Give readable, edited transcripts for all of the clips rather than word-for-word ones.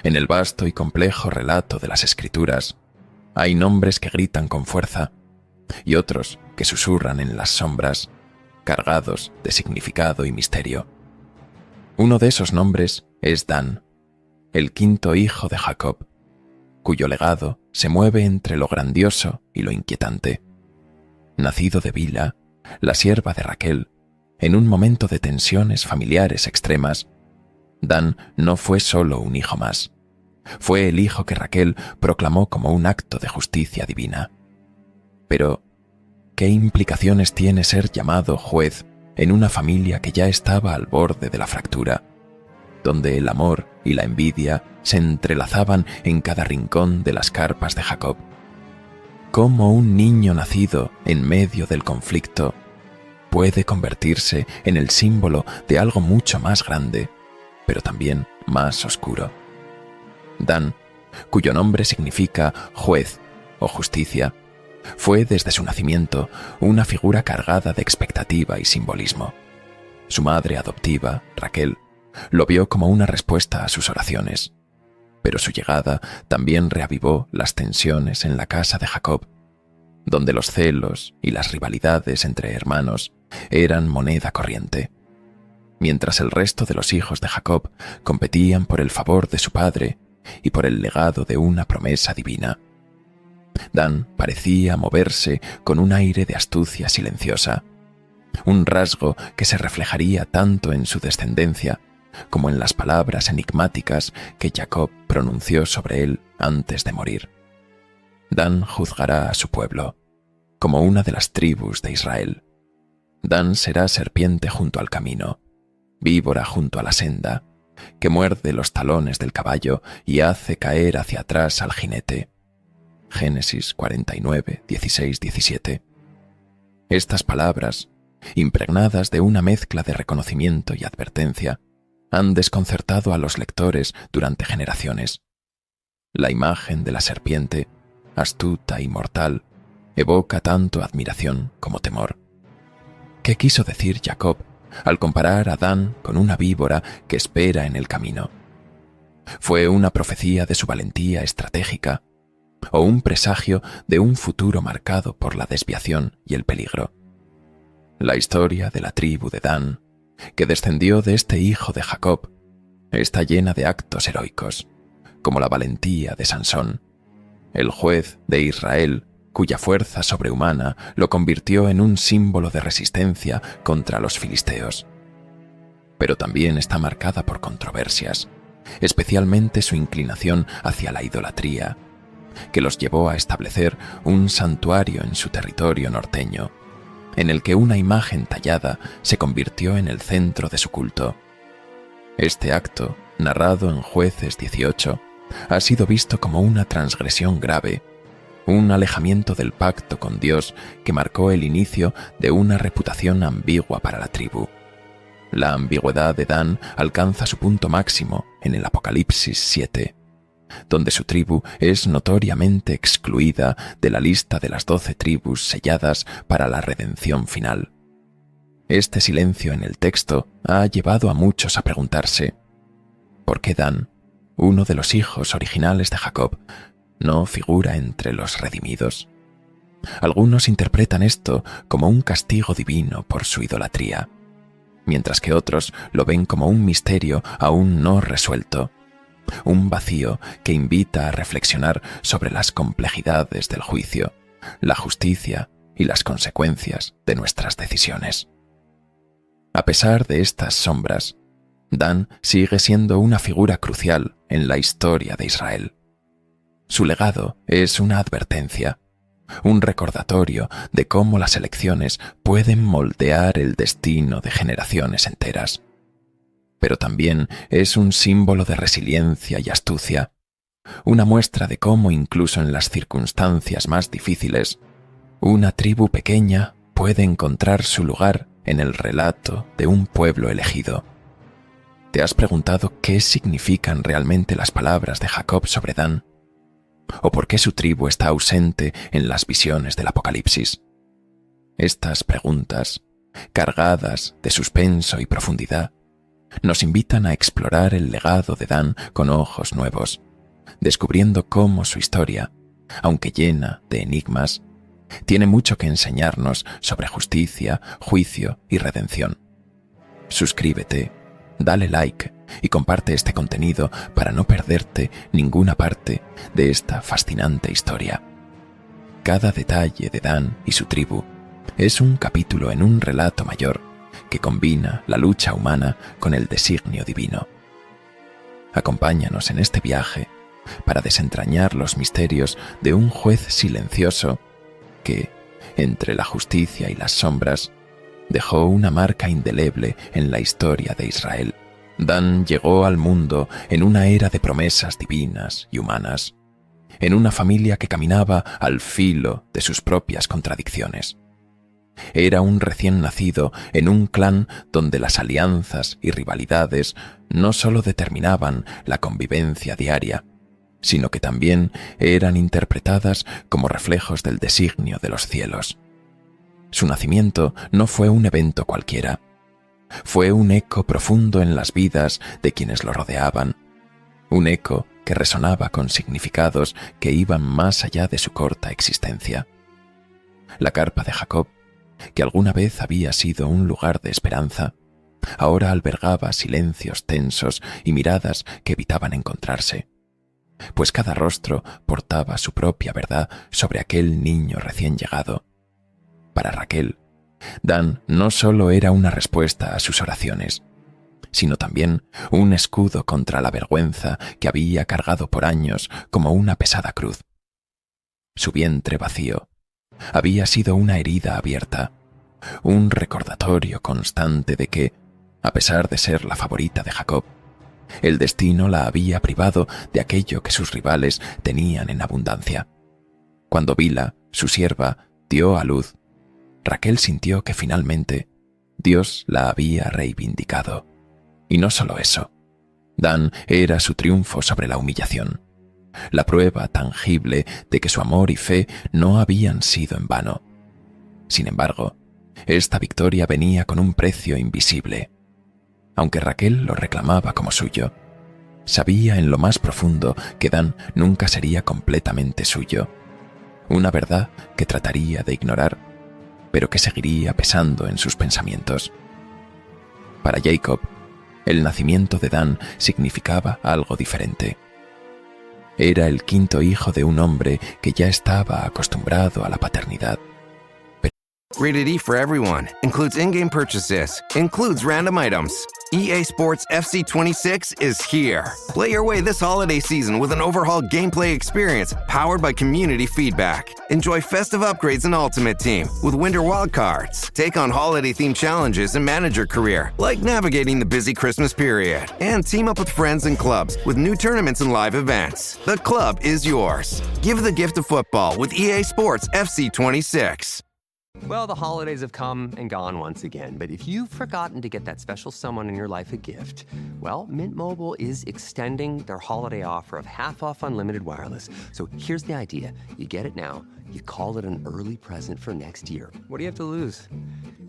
En el vasto y complejo relato de las Escrituras, hay nombres que gritan con fuerza y otros que susurran en las sombras, cargados de significado y misterio. Uno de esos nombres es Dan, el quinto hijo de Jacob, cuyo legado se mueve entre lo grandioso y lo inquietante. Nacido de Bila, la sierva de Raquel, en un momento de tensiones familiares extremas, Dan no fue solo un hijo más. Fue el hijo que Raquel proclamó como un acto de justicia divina. Pero, ¿qué implicaciones tiene ser llamado juez en una familia que ya estaba al borde de la fractura, donde el amor y la envidia se entrelazaban en cada rincón de las carpas de Jacob? ¿Cómo un niño nacido en medio del conflicto puede convertirse en el símbolo de algo mucho más grande, pero también más oscuro? Dan, cuyo nombre significa juez o justicia, fue desde su nacimiento una figura cargada de expectativa y simbolismo. Su madre adoptiva, Raquel, lo vio como una respuesta a sus oraciones, pero su llegada también reavivó las tensiones en la casa de Jacob, donde los celos y las rivalidades entre hermanos eran moneda corriente. Mientras el resto de los hijos de Jacob competían por el favor de su padre y por el legado de una promesa divina, Dan parecía moverse con un aire de astucia silenciosa, un rasgo que se reflejaría tanto en su descendencia como en las palabras enigmáticas que Jacob pronunció sobre él antes de morir. Dan juzgará a su pueblo como una de las tribus de Israel. Dan será serpiente junto al camino, víbora junto a la senda, que muerde los talones del caballo y hace caer hacia atrás al jinete. Génesis 49, 16, 17. Estas palabras, impregnadas de una mezcla de reconocimiento y advertencia, han desconcertado a los lectores durante generaciones. La imagen de la serpiente, astuta y mortal, evoca tanto admiración como temor. ¿Qué quiso decir Jacob al comparar a Dan con una víbora que espera en el camino? ¿Fue una profecía de su valentía estratégica o un presagio de un futuro marcado por la desviación y el peligro? La historia de la tribu de Dan, que descendió de este hijo de Jacob, está llena de actos heroicos, como la valentía de Sansón, el juez de Israel, cuya fuerza sobrehumana lo convirtió en un símbolo de resistencia contra los filisteos. Pero también está marcada por controversias, especialmente su inclinación hacia la idolatría, que los llevó a establecer un santuario en su territorio norteño, en el que una imagen tallada se convirtió en el centro de su culto. Este acto, narrado en Jueces 18, ha sido visto como una transgresión grave, un alejamiento del pacto con Dios que marcó el inicio de una reputación ambigua para la tribu. La ambigüedad de Dan alcanza su punto máximo en el Apocalipsis 7, donde su tribu es notoriamente excluida de la lista de las 12 tribus selladas para la redención final. Este silencio en el texto ha llevado a muchos a preguntarse: ¿por qué Dan, uno de los hijos originales de Jacob, no figura entre los redimidos? Algunos interpretan esto como un castigo divino por su idolatría, mientras que otros lo ven como un misterio aún no resuelto, un vacío que invita a reflexionar sobre las complejidades del juicio, la justicia y las consecuencias de nuestras decisiones. A pesar de estas sombras, Dan sigue siendo una figura crucial en la historia de Israel. Su legado es una advertencia, un recordatorio de cómo las elecciones pueden moldear el destino de generaciones enteras. Pero también es un símbolo de resiliencia y astucia, una muestra de cómo incluso en las circunstancias más difíciles, una tribu pequeña puede encontrar su lugar en el relato de un pueblo elegido. ¿Te has preguntado qué significan realmente las palabras de Jacob sobre Dan? ¿O por qué su tribu está ausente en las visiones del Apocalipsis? Estas preguntas, cargadas de suspenso y profundidad, nos invitan a explorar el legado de Dan con ojos nuevos, descubriendo cómo su historia, aunque llena de enigmas, tiene mucho que enseñarnos sobre justicia, juicio y redención. Suscríbete, dale like y comparte este contenido para no perderte ninguna parte de esta fascinante historia. Cada detalle de Dan y su tribu es un capítulo en un relato mayor que combina la lucha humana con el designio divino. Acompáñanos en este viaje para desentrañar los misterios de un juez silencioso que, entre la justicia y las sombras, dejó una marca indeleble en la historia de Israel. Dan llegó al mundo en una era de promesas divinas y humanas, en una familia que caminaba al filo de sus propias contradicciones. Era un recién nacido en un clan donde las alianzas y rivalidades no solo determinaban la convivencia diaria, sino que también eran interpretadas como reflejos del designio de los cielos. Su nacimiento no fue un evento cualquiera. Fue un eco profundo en las vidas de quienes lo rodeaban, un eco que resonaba con significados que iban más allá de su corta existencia. La carpa de Jacob, que alguna vez había sido un lugar de esperanza, ahora albergaba silencios tensos y miradas que evitaban encontrarse, pues cada rostro portaba su propia verdad sobre aquel niño recién llegado. Para Raquel, Dan no solo era una respuesta a sus oraciones, sino también un escudo contra la vergüenza que había cargado por años como una pesada cruz. Su vientre vacío había sido una herida abierta, un recordatorio constante de que, a pesar de ser la favorita de Jacob, el destino la había privado de aquello que sus rivales tenían en abundancia. Cuando Bila, su sierva, dio a luz, Raquel sintió que finalmente Dios la había reivindicado. Y no solo eso, Dan era su triunfo sobre la humillación, la prueba tangible de que su amor y fe no habían sido en vano. Sin embargo, esta victoria venía con un precio invisible. Aunque Raquel lo reclamaba como suyo, sabía en lo más profundo que Dan nunca sería completamente suyo, una verdad que trataría de ignorar, pero que seguiría pesando en sus pensamientos. Para Jacob, el nacimiento de Dan significaba algo diferente. Era el quinto hijo de un hombre que ya estaba acostumbrado a la paternidad. Rated E for everyone. Includes in-game purchases. Includes random items. EA Sports FC 26 is here. Play your way this holiday season with an overhauled gameplay experience powered by community feedback. Enjoy festive upgrades in Ultimate Team with Winter Wildcards. Take on holiday-themed challenges and manage your career, like navigating the busy Christmas period. And team up with friends and clubs with new tournaments and live events. The club is yours. Give the gift of football with EA Sports FC 26. Well, the holidays have come and gone once again, but if you've forgotten to get that special someone in your life a gift, well, Mint Mobile is extending their holiday offer of half off unlimited wireless. So here's the idea. You get it now, you call it an early present for next year. What do you have to lose?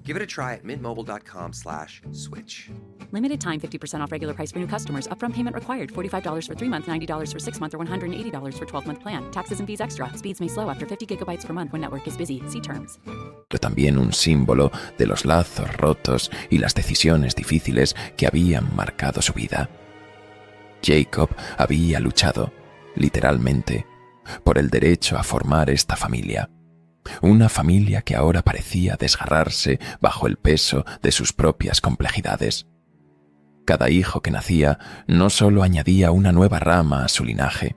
Give it a try at mintmobile.com/switch. Limited time 50% off regular price for new customers. Upfront payment required. $45 for 3 months, $90 for 6 months, or $180 for 12-month plan. Taxes and fees extra. Speeds may slow after 50 gigabytes per month when network is busy. See terms. Pero también un símbolo de los lazos rotos y las decisiones difíciles que habían marcado su vida. Jacob había luchado, literalmente, por el derecho a formar esta familia. Una familia que ahora parecía desgarrarse bajo el peso de sus propias complejidades. Cada hijo que nacía no solo añadía una nueva rama a su linaje,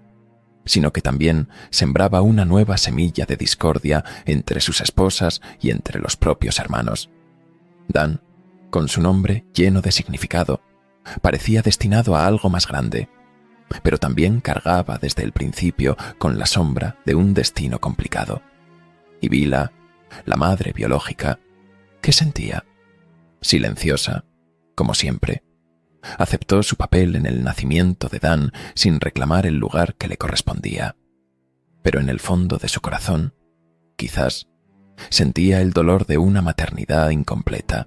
sino que también sembraba una nueva semilla de discordia entre sus esposas y entre los propios hermanos. Dan, con su nombre lleno de significado, parecía destinado a algo más grande, pero también cargaba desde el principio con la sombra de un destino complicado. Y Bila, la madre biológica, ¿qué sentía? Silenciosa, como siempre. Aceptó su papel en el nacimiento de Dan sin reclamar el lugar que le correspondía. Pero en el fondo de su corazón, quizás, sentía el dolor de una maternidad incompleta,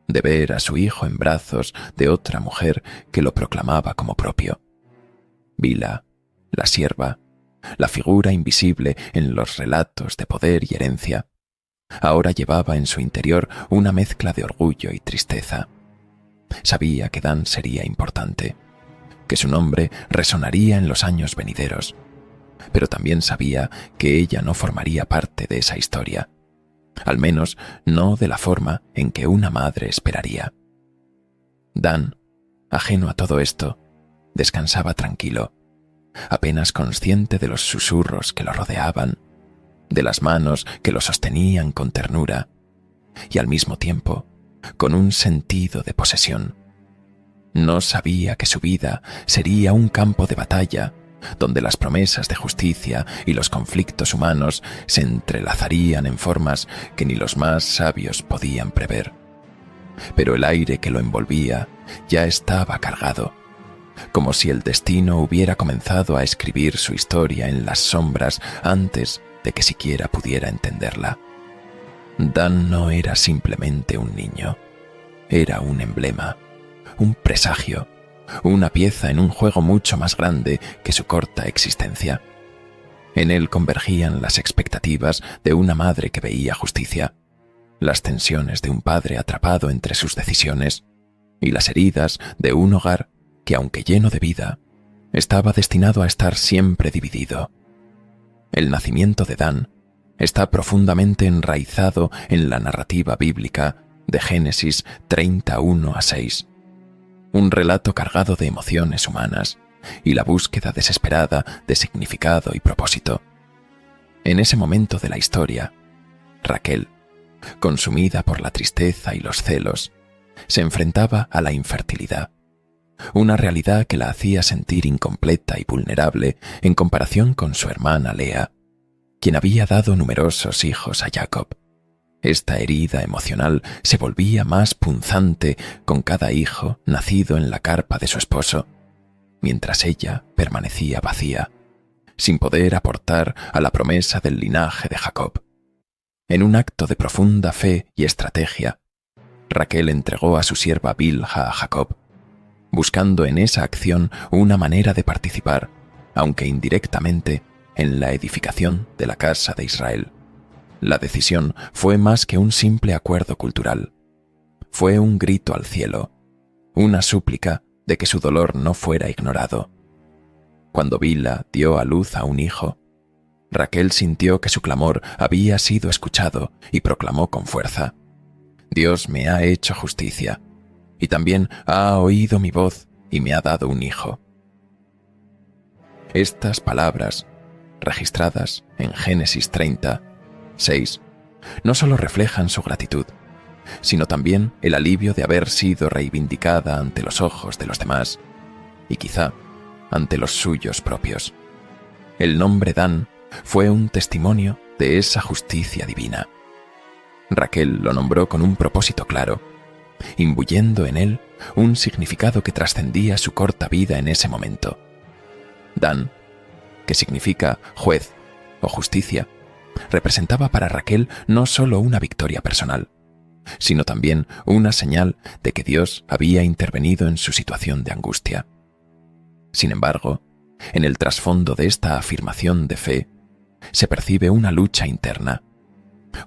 de ver a su hijo en brazos de otra mujer que lo proclamaba como propio. Bilha, la sierva, la figura invisible en los relatos de poder y herencia, ahora llevaba en su interior una mezcla de orgullo y tristeza. Sabía que Dan sería importante, que su nombre resonaría en los años venideros, pero también sabía que ella no formaría parte de esa historia, al menos no de la forma en que una madre esperaría. Dan, ajeno a todo esto, descansaba tranquilo, apenas consciente de los susurros que lo rodeaban, de las manos que lo sostenían con ternura y al mismo tiempo con un sentido de posesión. No sabía que su vida sería un campo de batalla donde las promesas de justicia y los conflictos humanos se entrelazarían en formas que ni los más sabios podían prever. Pero el aire que lo envolvía ya estaba cargado, como si el destino hubiera comenzado a escribir su historia en las sombras antes de que siquiera pudiera entenderla. Dan no era simplemente un niño, era un emblema, un presagio, una pieza en un juego mucho más grande que su corta existencia. En él convergían las expectativas de una madre que veía justicia, las tensiones de un padre atrapado entre sus decisiones y las heridas de un hogar que, aunque lleno de vida, estaba destinado a estar siempre dividido. El nacimiento de Dan está profundamente enraizado en la narrativa bíblica de Génesis 31-6, un relato cargado de emociones humanas y la búsqueda desesperada de significado y propósito. En ese momento de la historia, Raquel, consumida por la tristeza y los celos, se enfrentaba a la infertilidad, una realidad que la hacía sentir incompleta y vulnerable en comparación con su hermana Lea, quien había dado numerosos hijos a Jacob. Esta herida emocional se volvía más punzante con cada hijo nacido en la carpa de su esposo, mientras ella permanecía vacía, sin poder aportar a la promesa del linaje de Jacob. En un acto de profunda fe y estrategia, Raquel entregó a su sierva Bilha a Jacob, buscando en esa acción una manera de participar, aunque indirectamente, en la edificación de la casa de Israel. La decisión fue más que un simple acuerdo cultural. Fue un grito al cielo, una súplica de que su dolor no fuera ignorado. Cuando Bilha dio a luz a un hijo, Raquel sintió que su clamor había sido escuchado y proclamó con fuerza: «Dios me ha hecho justicia, y también ha oído mi voz y me ha dado un hijo». Estas palabras, registradas en Génesis 30:6, no solo reflejan su gratitud, sino también el alivio de haber sido reivindicada ante los ojos de los demás y quizá ante los suyos propios. El nombre Dan fue un testimonio de esa justicia divina. Raquel lo nombró con un propósito claro, imbuyendo en él un significado que trascendía su corta vida en ese momento. Dan, que significa juez o justicia, representaba para Raquel no solo una victoria personal, sino también una señal de que Dios había intervenido en su situación de angustia. Sin embargo, en el trasfondo de esta afirmación de fe, se percibe una lucha interna,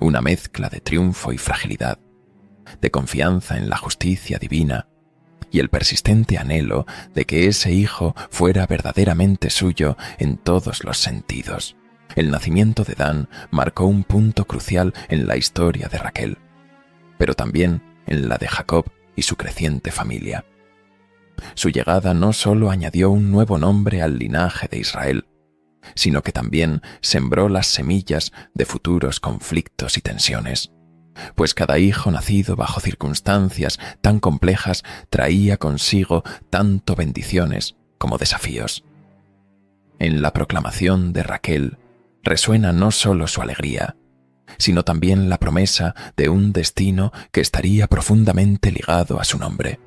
una mezcla de triunfo y fragilidad, de confianza en la justicia divina y el persistente anhelo de que ese hijo fuera verdaderamente suyo en todos los sentidos. El nacimiento de Dan marcó un punto crucial en la historia de Raquel, pero también en la de Jacob y su creciente familia. Su llegada no solo añadió un nuevo nombre al linaje de Israel, sino que también sembró las semillas de futuros conflictos y tensiones, pues cada hijo nacido bajo circunstancias tan complejas traía consigo tanto bendiciones como desafíos. En la proclamación de Raquel resuena no solo su alegría, sino también la promesa de un destino que estaría profundamente ligado a su nombre.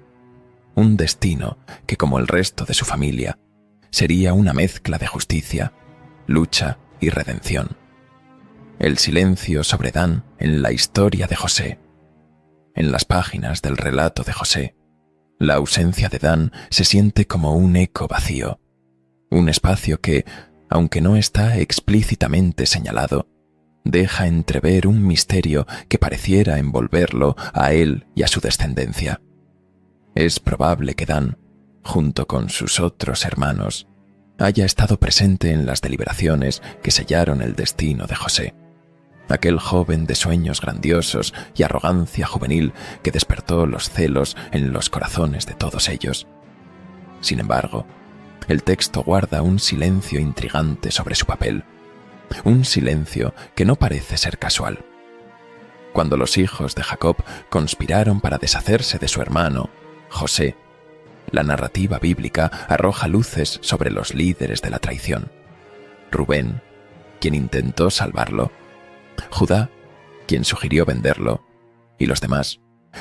Un destino que, como el resto de su familia, sería una mezcla de justicia, lucha y redención. El silencio sobre Dan en la historia de José, en las páginas del relato de José, la ausencia de Dan se siente como un eco vacío, un espacio que, aunque no está explícitamente señalado, deja entrever un misterio que pareciera envolverlo a él y a su descendencia. Es probable que Dan, junto con sus otros hermanos, haya estado presente en las deliberaciones que sellaron el destino de José, aquel joven de sueños grandiosos y arrogancia juvenil que despertó los celos en los corazones de todos ellos. Sin embargo, el texto guarda un silencio intrigante sobre su papel, un silencio que no parece ser casual. Cuando los hijos de Jacob conspiraron para deshacerse de su hermano, José, la narrativa bíblica arroja luces sobre los líderes de la traición. Rubén, quien intentó salvarlo, Judá, quien sugirió venderlo, y los demás,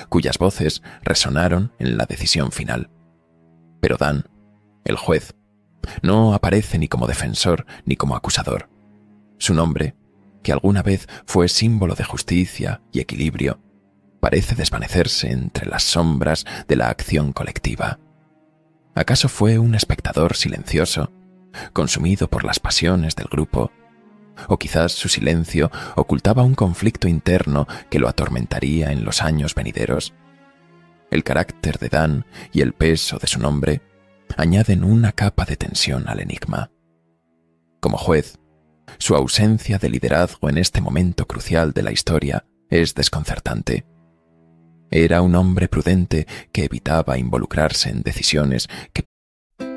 cuyas voces resonaron en la decisión final. Pero Dan, el juez, no aparece ni como defensor ni como acusador. Su nombre, que alguna vez fue símbolo de justicia y equilibrio, parece desvanecerse entre las sombras de la acción colectiva. ¿Acaso fue un espectador silencioso, consumido por las pasiones del grupo? ¿O quizás su silencio ocultaba un conflicto interno que lo atormentaría en los años venideros? El carácter de Dan y el peso de su nombre añaden una capa de tensión al enigma. Como juez, su ausencia de liderazgo en este momento crucial de la historia es desconcertante. Era un hombre prudente que evitaba involucrarse en decisiones que...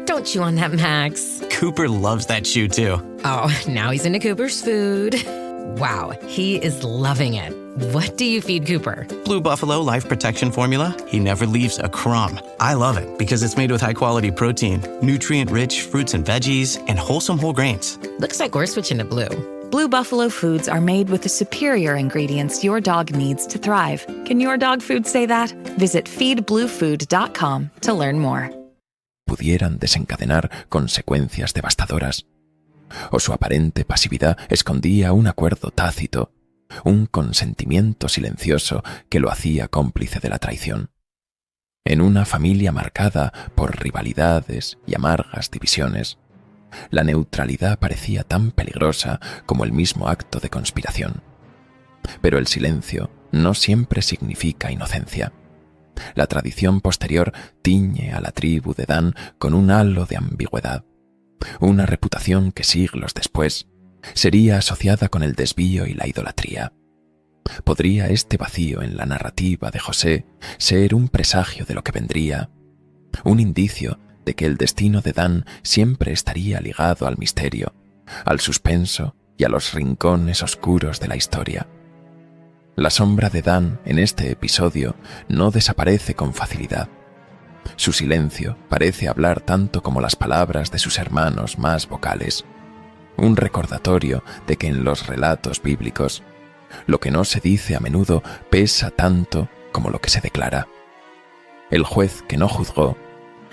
Don't chew on that, Max. Cooper loves that shoe too. Oh, now he's into Cooper's food. Wow, he is loving it. What do you feed Cooper? Blue Buffalo Life Protection Formula. He never leaves a crumb. I love it because it's made with high-quality protein, nutrient-rich fruits and veggies, and wholesome whole grains. Looks like we're switching to Blue. Blue Buffalo foods are made with the superior ingredients your dog needs to thrive. Can your dog food say that? Visit feedbluefood.com to learn more. Pudieran desencadenar consecuencias devastadoras, o su aparente pasividad escondía un acuerdo tácito, un consentimiento silencioso que lo hacía cómplice de la traición. En una familia marcada por rivalidades y amargas divisiones, la neutralidad parecía tan peligrosa como el mismo acto de conspiración. Pero el silencio no siempre significa inocencia. La tradición posterior tiñe a la tribu de Dan con un halo de ambigüedad, una reputación que siglos después sería asociada con el desvío y la idolatría. ¿Podría este vacío en la narrativa de José ser un presagio de lo que vendría, un indicio de que el destino de Dan siempre estaría ligado al misterio, al suspenso y a los rincones oscuros de la historia? La sombra de Dan en este episodio no desaparece con facilidad. Su silencio parece hablar tanto como las palabras de sus hermanos más vocales, un recordatorio de que en los relatos bíblicos lo que no se dice a menudo pesa tanto como lo que se declara. El juez que no juzgó,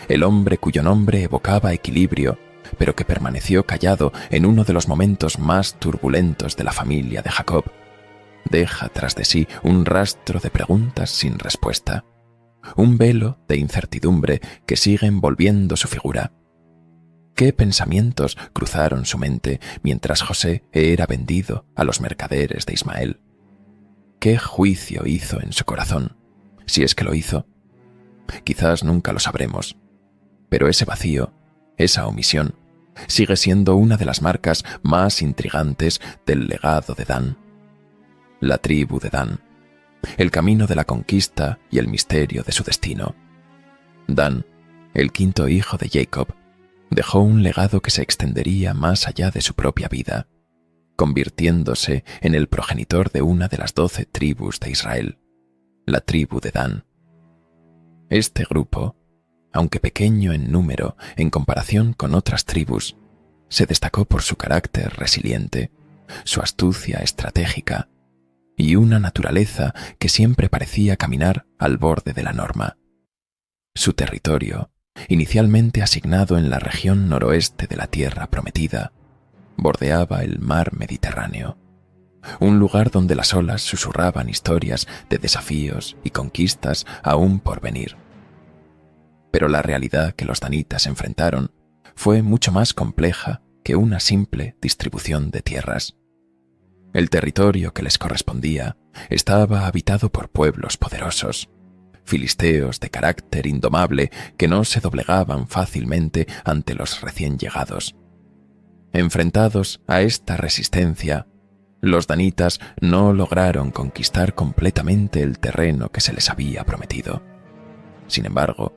el hombre cuyo nombre evocaba equilibrio, pero que permaneció callado en uno de los momentos más turbulentos de la familia de Jacob, deja tras de sí un rastro de preguntas sin respuesta, un velo de incertidumbre que sigue envolviendo su figura. ¿Qué pensamientos cruzaron su mente mientras José era vendido a los mercaderes de Ismael? ¿Qué juicio hizo en su corazón, si es que lo hizo? Quizás nunca lo sabremos, pero ese vacío, esa omisión, sigue siendo una de las marcas más intrigantes del legado de Dan. La tribu de Dan, el camino de la conquista y el misterio de su destino. Dan, el quinto hijo de Jacob, dejó un legado que se extendería más allá de su propia vida, convirtiéndose en el progenitor de una de las 12 tribus de Israel, la tribu de Dan. Este grupo, aunque pequeño en número en comparación con otras tribus, se destacó por su carácter resiliente, su astucia estratégica y una naturaleza que siempre parecía caminar al borde de la norma. Su territorio, inicialmente asignado en la región noroeste de la Tierra Prometida, bordeaba el mar Mediterráneo, un lugar donde las olas susurraban historias de desafíos y conquistas aún por venir. Pero la realidad que los danitas enfrentaron fue mucho más compleja que una simple distribución de tierras. El territorio que les correspondía estaba habitado por pueblos poderosos, filisteos de carácter indomable que no se doblegaban fácilmente ante los recién llegados. Enfrentados a esta resistencia, los danitas no lograron conquistar completamente el terreno que se les había prometido. Sin embargo,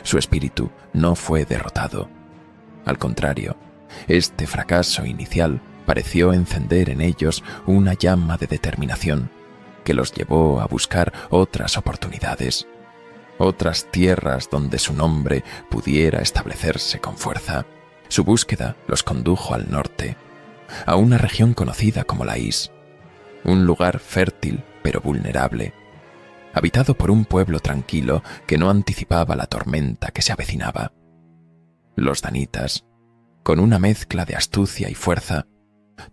su espíritu no fue derrotado. Al contrario, este fracaso inicial pareció encender en ellos una llama de determinación que los llevó a buscar otras oportunidades, otras tierras donde su nombre pudiera establecerse con fuerza. Su búsqueda los condujo al norte, a una región conocida como Laís, un lugar fértil pero vulnerable, habitado por un pueblo tranquilo que no anticipaba la tormenta que se avecinaba. Los danitas, con una mezcla de astucia y fuerza,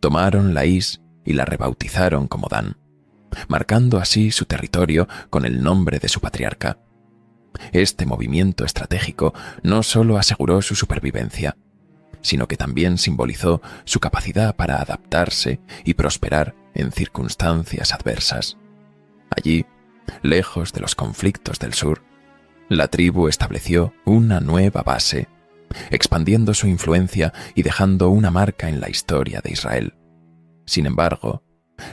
tomaron Laís y la rebautizaron como Dan, marcando así su territorio con el nombre de su patriarca. Este movimiento estratégico no solo aseguró su supervivencia, sino que también simbolizó su capacidad para adaptarse y prosperar en circunstancias adversas. Allí, lejos de los conflictos del sur, la tribu estableció una nueva base, expandiendo su influencia y dejando una marca en la historia de Israel. Sin embargo,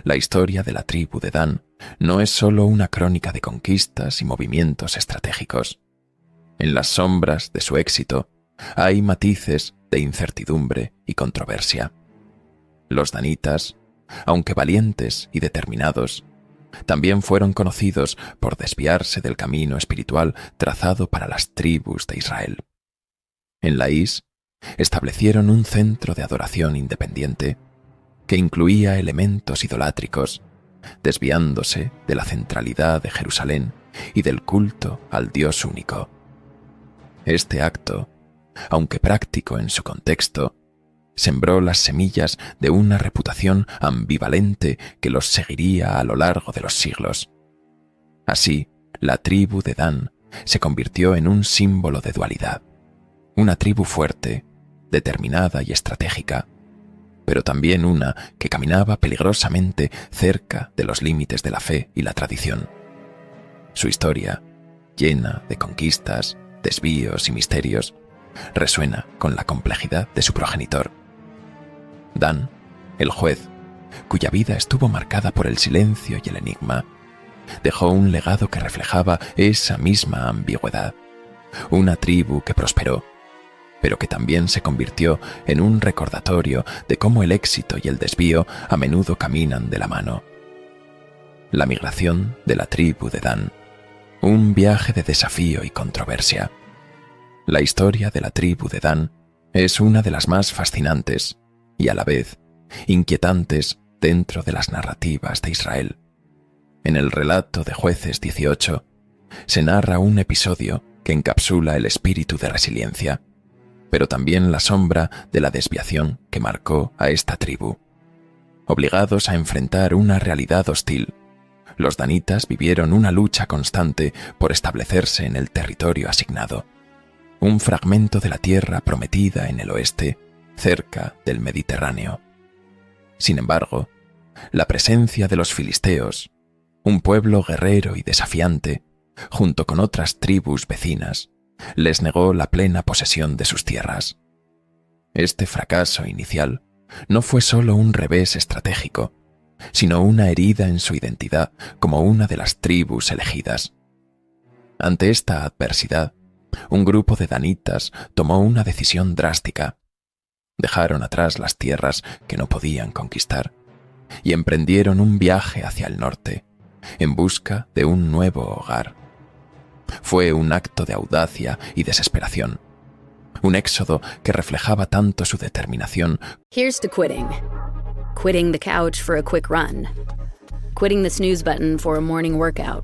la historia de la tribu de Dan no es solo una crónica de conquistas y movimientos estratégicos. En las sombras de su éxito hay matices de incertidumbre y controversia. Los danitas, aunque valientes y determinados, también fueron conocidos por desviarse del camino espiritual trazado para las tribus de Israel. En Laís establecieron un centro de adoración independiente que incluía elementos idolátricos, desviándose de la centralidad de Jerusalén y del culto al Dios único. Este acto, aunque práctico en su contexto, sembró las semillas de una reputación ambivalente que los seguiría a lo largo de los siglos. Así, la tribu de Dan se convirtió en un símbolo de dualidad, una tribu fuerte, determinada y estratégica, pero también una que caminaba peligrosamente cerca de los límites de la fe y la tradición. Su historia, llena de conquistas, desvíos y misterios, resuena con la complejidad de su progenitor. Dan, el juez, cuya vida estuvo marcada por el silencio y el enigma, dejó un legado que reflejaba esa misma ambigüedad, una tribu que prosperó, pero que también se convirtió en un recordatorio de cómo el éxito y el desvío a menudo caminan de la mano. La migración de la tribu de Dan, un viaje de desafío y controversia. La historia de la tribu de Dan es una de las más fascinantes y a la vez inquietantes dentro de las narrativas de Israel. En el relato de Jueces 18 se narra un episodio que encapsula el espíritu de resiliencia, pero también la sombra de la desviación que marcó a esta tribu. Obligados a enfrentar una realidad hostil, los danitas vivieron una lucha constante por establecerse en el territorio asignado, un fragmento de la tierra prometida en el oeste, cerca del Mediterráneo. Sin embargo, la presencia de los filisteos, un pueblo guerrero y desafiante, junto con otras tribus vecinas, les negó la plena posesión de sus tierras. Este fracaso inicial no fue solo un revés estratégico, sino una herida en su identidad como una de las tribus elegidas. Ante esta adversidad, un grupo de danitas tomó una decisión drástica. Dejaron atrás las tierras que no podían conquistar y emprendieron un viaje hacia el norte, en busca de un nuevo hogar. Fue un acto de audacia y desesperación, un éxodo que reflejaba tanto su determinación. Here's to quitting. Quitting the couch for a quick run. Quitting the snooze button for a morning workout.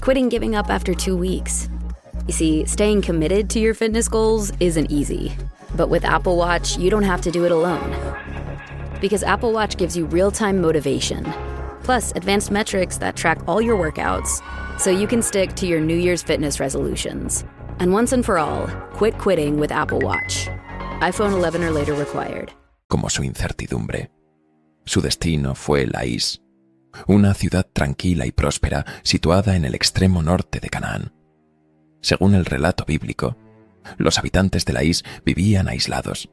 Quitting giving up after 2 weeks. You see, staying committed to your fitness goals isn't easy. But with Apple Watch, you don't have to do it alone. Because Apple Watch gives you real-time motivation, plus advanced metrics that track all your workouts, so you can stick to your New Year's fitness resolutions. And once and for all, quit quitting with Apple Watch. iPhone 11 or later required. Como su incertidumbre. Su destino fue Laís, una ciudad tranquila y próspera situada en el extremo norte de Canaán. Según el relato bíblico, los habitantes de Laís vivían aislados,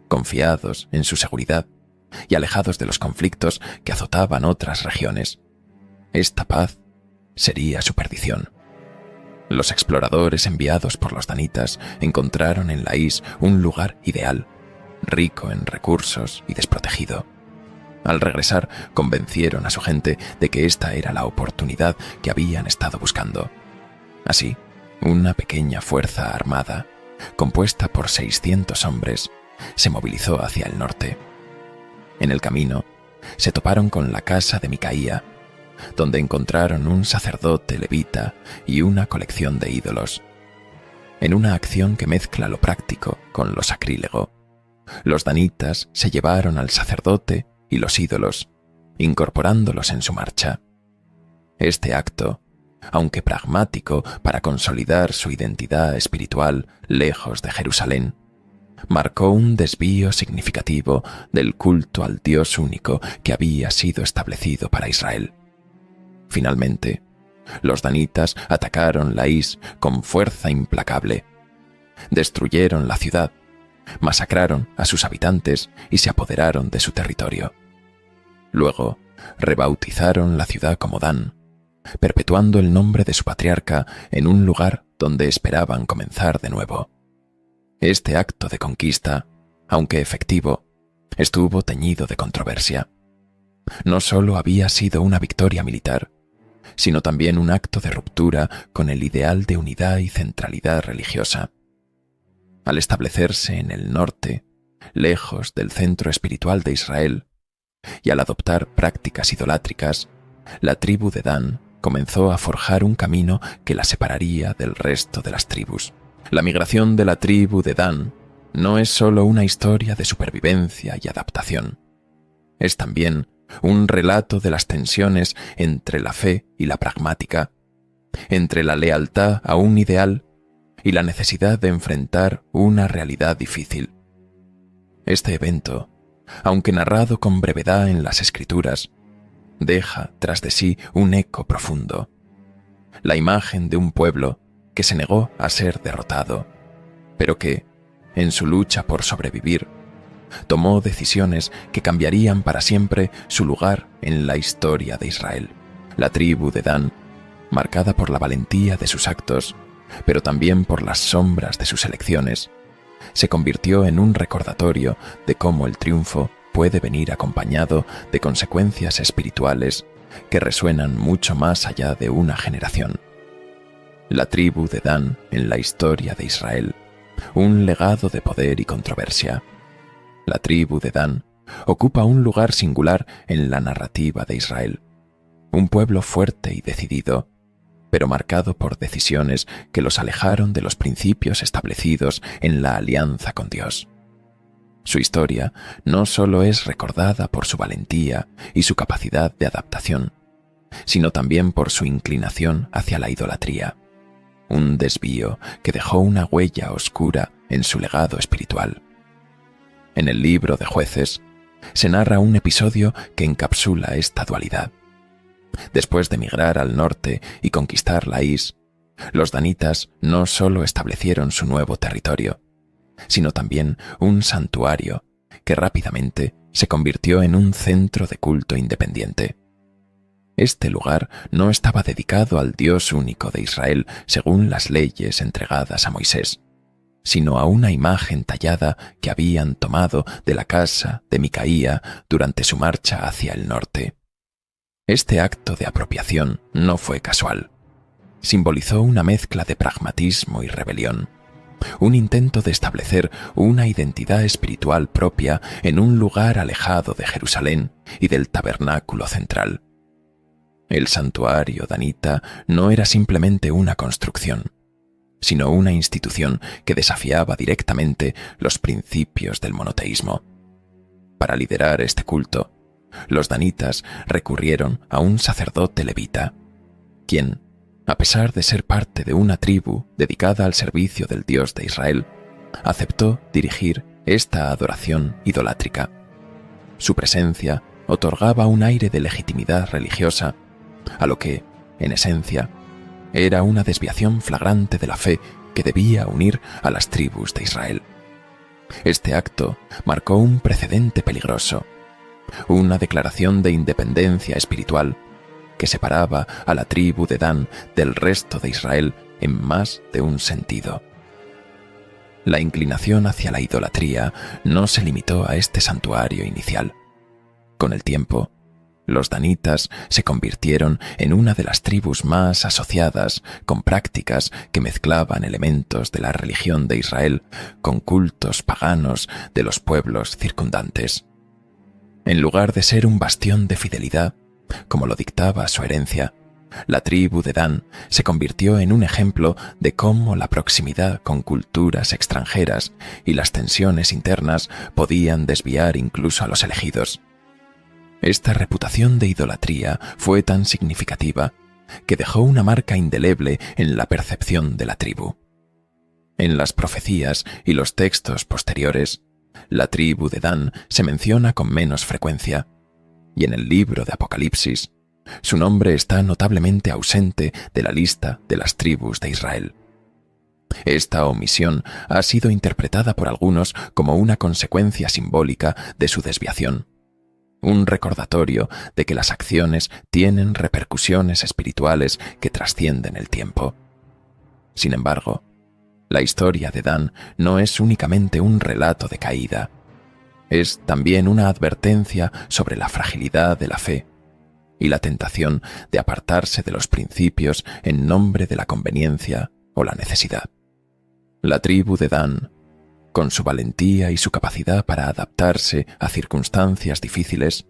confiados en su seguridad y alejados de los conflictos que azotaban otras regiones. Esta paz sería su perdición. Los exploradores enviados por los danitas encontraron en Laís un lugar ideal, rico en recursos y desprotegido. Al regresar, convencieron a su gente de que esta era la oportunidad que habían estado buscando. Así, una pequeña fuerza armada, compuesta por 600 hombres, se movilizó hacia el norte. En el camino, se toparon con la casa de Micaía, donde encontraron un sacerdote levita y una colección de ídolos. En una acción que mezcla lo práctico con lo sacrílego, los danitas se llevaron al sacerdote y los ídolos, incorporándolos en su marcha. Este acto, aunque pragmático para consolidar su identidad espiritual lejos de Jerusalén, marcó un desvío significativo del culto al Dios único que había sido establecido para Israel. Finalmente, los danitas atacaron Laís con fuerza implacable. Destruyeron la ciudad, masacraron a sus habitantes y se apoderaron de su territorio. Luego, rebautizaron la ciudad como Dan, perpetuando el nombre de su patriarca en un lugar donde esperaban comenzar de nuevo. Este acto de conquista, aunque efectivo, estuvo teñido de controversia. No solo había sido una victoria militar, sino también un acto de ruptura con el ideal de unidad y centralidad religiosa. Al establecerse en el norte, lejos del centro espiritual de Israel, y al adoptar prácticas idolátricas, la tribu de Dan comenzó a forjar un camino que la separaría del resto de las tribus. La migración de la tribu de Dan no es solo una historia de supervivencia y adaptación. Es también un relato de las tensiones entre la fe y la pragmática, entre la lealtad a un ideal y la necesidad de enfrentar una realidad difícil. Este evento, aunque narrado con brevedad en las Escrituras, deja tras de sí un eco profundo, la imagen de un pueblo que se negó a ser derrotado, pero que, en su lucha por sobrevivir, tomó decisiones que cambiarían para siempre su lugar en la historia de Israel. La tribu de Dan, marcada por la valentía de sus actos, pero también por las sombras de sus elecciones, se convirtió en un recordatorio de cómo el triunfo puede venir acompañado de consecuencias espirituales que resuenan mucho más allá de una generación. La tribu de Dan en la historia de Israel, un legado de poder y controversia. La tribu de Dan ocupa un lugar singular en la narrativa de Israel, un pueblo fuerte y decidido, pero marcado por decisiones que los alejaron de los principios establecidos en la alianza con Dios. Su historia no solo es recordada por su valentía y su capacidad de adaptación, sino también por su inclinación hacia la idolatría, un desvío que dejó una huella oscura en su legado espiritual. En el libro de Jueces se narra un episodio que encapsula esta dualidad. Después de migrar al norte y conquistar Laís, los danitas no solo establecieron su nuevo territorio, sino también un santuario que rápidamente se convirtió en un centro de culto independiente. Este lugar no estaba dedicado al Dios único de Israel según las leyes entregadas a Moisés, sino a una imagen tallada que habían tomado de la casa de Micaía durante su marcha hacia el norte. Este acto de apropiación no fue casual. Simbolizó una mezcla de pragmatismo y rebelión, un intento de establecer una identidad espiritual propia en un lugar alejado de Jerusalén y del tabernáculo central. El santuario danita no era simplemente una construcción, sino una institución que desafiaba directamente los principios del monoteísmo. Para liderar este culto, los danitas recurrieron a un sacerdote levita, quien, a pesar de ser parte de una tribu dedicada al servicio del Dios de Israel, aceptó dirigir esta adoración idolátrica. Su presencia otorgaba un aire de legitimidad religiosa, a lo que, en esencia, era una desviación flagrante de la fe que debía unir a las tribus de Israel. Este acto marcó un precedente peligroso, una declaración de independencia espiritual que separaba a la tribu de Dan del resto de Israel en más de un sentido. La inclinación hacia la idolatría no se limitó a este santuario inicial. Con el tiempo, los danitas se convirtieron en una de las tribus más asociadas con prácticas que mezclaban elementos de la religión de Israel con cultos paganos de los pueblos circundantes. En lugar de ser un bastión de fidelidad, como lo dictaba su herencia, la tribu de Dan se convirtió en un ejemplo de cómo la proximidad con culturas extranjeras y las tensiones internas podían desviar incluso a los elegidos. Esta reputación de idolatría fue tan significativa que dejó una marca indeleble en la percepción de la tribu. En las profecías y los textos posteriores, la tribu de Dan se menciona con menos frecuencia, y en el libro de Apocalipsis, su nombre está notablemente ausente de la lista de las tribus de Israel. Esta omisión ha sido interpretada por algunos como una consecuencia simbólica de su desviación, un recordatorio de que las acciones tienen repercusiones espirituales que trascienden el tiempo. Sin embargo, la historia de Dan no es únicamente un relato de caída, es también una advertencia sobre la fragilidad de la fe y la tentación de apartarse de los principios en nombre de la conveniencia o la necesidad. La tribu de Dan, con su valentía y su capacidad para adaptarse a circunstancias difíciles,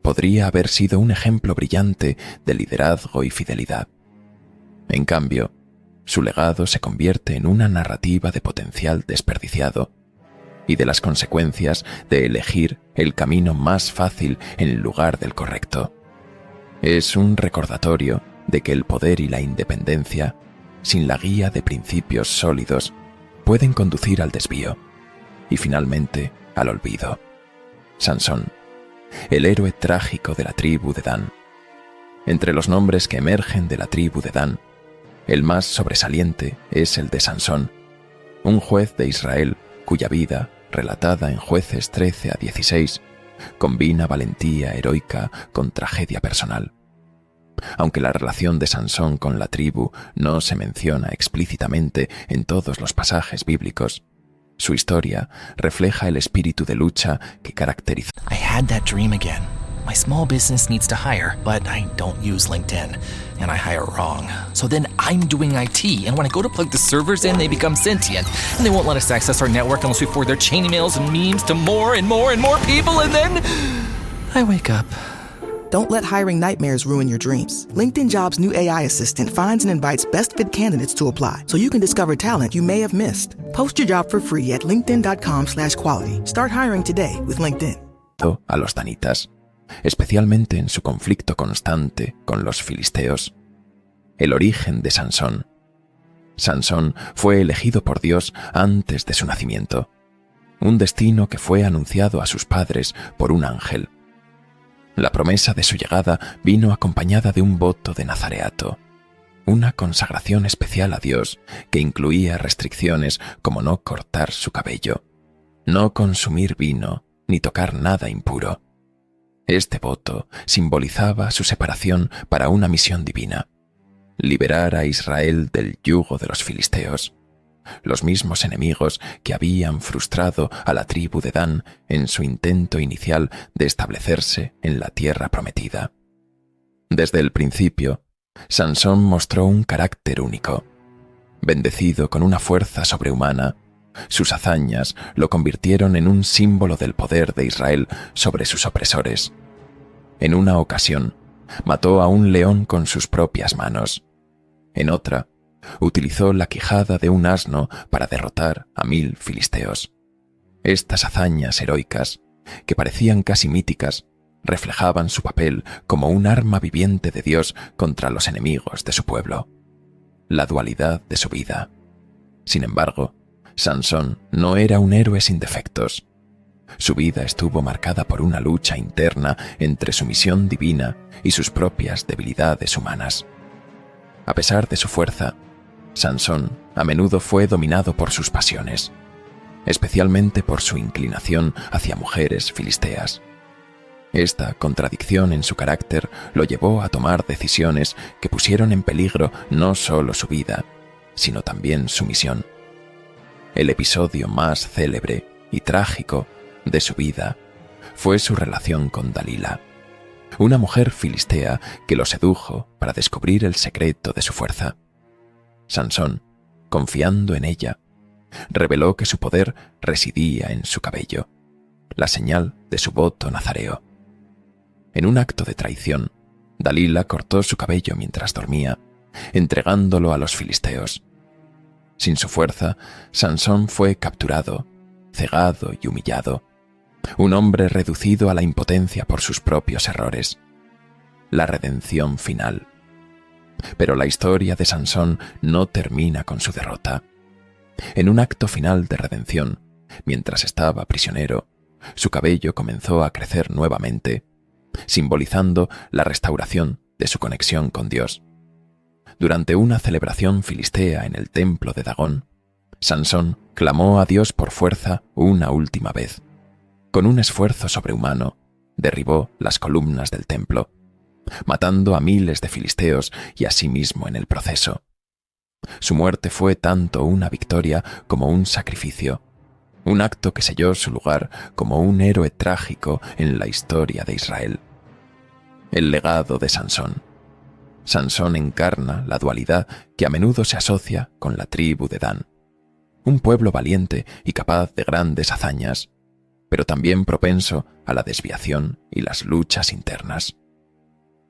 podría haber sido un ejemplo brillante de liderazgo y fidelidad. En cambio, su legado se convierte en una narrativa de potencial desperdiciado y de las consecuencias de elegir el camino más fácil en lugar del correcto. Es un recordatorio de que el poder y la independencia, sin la guía de principios sólidos, pueden conducir al desvío y finalmente al olvido. Sansón, el héroe trágico de la tribu de Dan. Entre los nombres que emergen de la tribu de Dan, el más sobresaliente es el de Sansón, un juez de Israel cuya vida, relatada en Jueces 13 a 16, combina valentía heroica con tragedia personal. Aunque la relación de Sansón con la tribu no se menciona explícitamente en todos los pasajes bíblicos, su historia refleja el espíritu de lucha que caracteriza. I had that dream again. My small business needs to hire, but I don't use LinkedIn, and I hire wrong. So then I'm doing IT, and when I go to plug the servers in, they become sentient, and they won't let us access our network unless we forward their chain emails and memes to more and more and more people, and then I wake up. Don't let hiring nightmares ruin your dreams. LinkedIn Jobs' new AI assistant finds and invites best fit candidates to apply, so you can discover talent you may have missed. Post your job for free at linkedin.com/quality. Start hiring today with LinkedIn. A los danitas, especialmente en su conflicto constante con los filisteos. El origen de Sansón. Sansón fue elegido por Dios antes de su nacimiento, un destino que fue anunciado a sus padres por un ángel. La promesa de su llegada vino acompañada de un voto de nazareato, una consagración especial a Dios que incluía restricciones como no cortar su cabello, no consumir vino ni tocar nada impuro. Este voto simbolizaba su separación para una misión divina: liberar a Israel del yugo de los filisteos, los mismos enemigos que habían frustrado a la tribu de Dan en su intento inicial de establecerse en la tierra prometida. Desde el principio, Sansón mostró un carácter único. Bendecido con una fuerza sobrehumana, sus hazañas lo convirtieron en un símbolo del poder de Israel sobre sus opresores. En una ocasión, mató a un león con sus propias manos. En otra, utilizó la quijada de un asno para derrotar a 1000 filisteos. Estas hazañas heroicas que parecían casi míticas, reflejaban su papel como un arma viviente de Dios contra los enemigos de su pueblo, la dualidad de su vida. Sin embargo, Sansón no era un héroe sin defectos. Su vida estuvo marcada por una lucha interna entre su misión divina y sus propias debilidades humanas. A pesar de su fuerza, Sansón a menudo fue dominado por sus pasiones, especialmente por su inclinación hacia mujeres filisteas. Esta contradicción en su carácter lo llevó a tomar decisiones que pusieron en peligro no solo su vida, sino también su misión. El episodio más célebre y trágico de su vida fue su relación con Dalila, una mujer filistea que lo sedujo para descubrir el secreto de su fuerza. Sansón, confiando en ella, reveló que su poder residía en su cabello, la señal de su voto nazareo. En un acto de traición, Dalila cortó su cabello mientras dormía, entregándolo a los filisteos. Sin su fuerza, Sansón fue capturado, cegado y humillado, un hombre reducido a la impotencia por sus propios errores. La redención final. Pero la historia de Sansón no termina con su derrota. En un acto final de redención, mientras estaba prisionero, su cabello comenzó a crecer nuevamente, simbolizando la restauración de su conexión con Dios. Durante una celebración filistea en el templo de Dagón, Sansón clamó a Dios por fuerza una última vez. Con un esfuerzo sobrehumano, derribó las columnas del templo, matando a miles de filisteos y a sí mismo en el proceso. Su muerte fue tanto una victoria como un sacrificio, un acto que selló su lugar como un héroe trágico en la historia de Israel. El legado de Sansón. Sansón encarna la dualidad que a menudo se asocia con la tribu de Dan, un pueblo valiente y capaz de grandes hazañas, pero también propenso a la desviación y las luchas internas.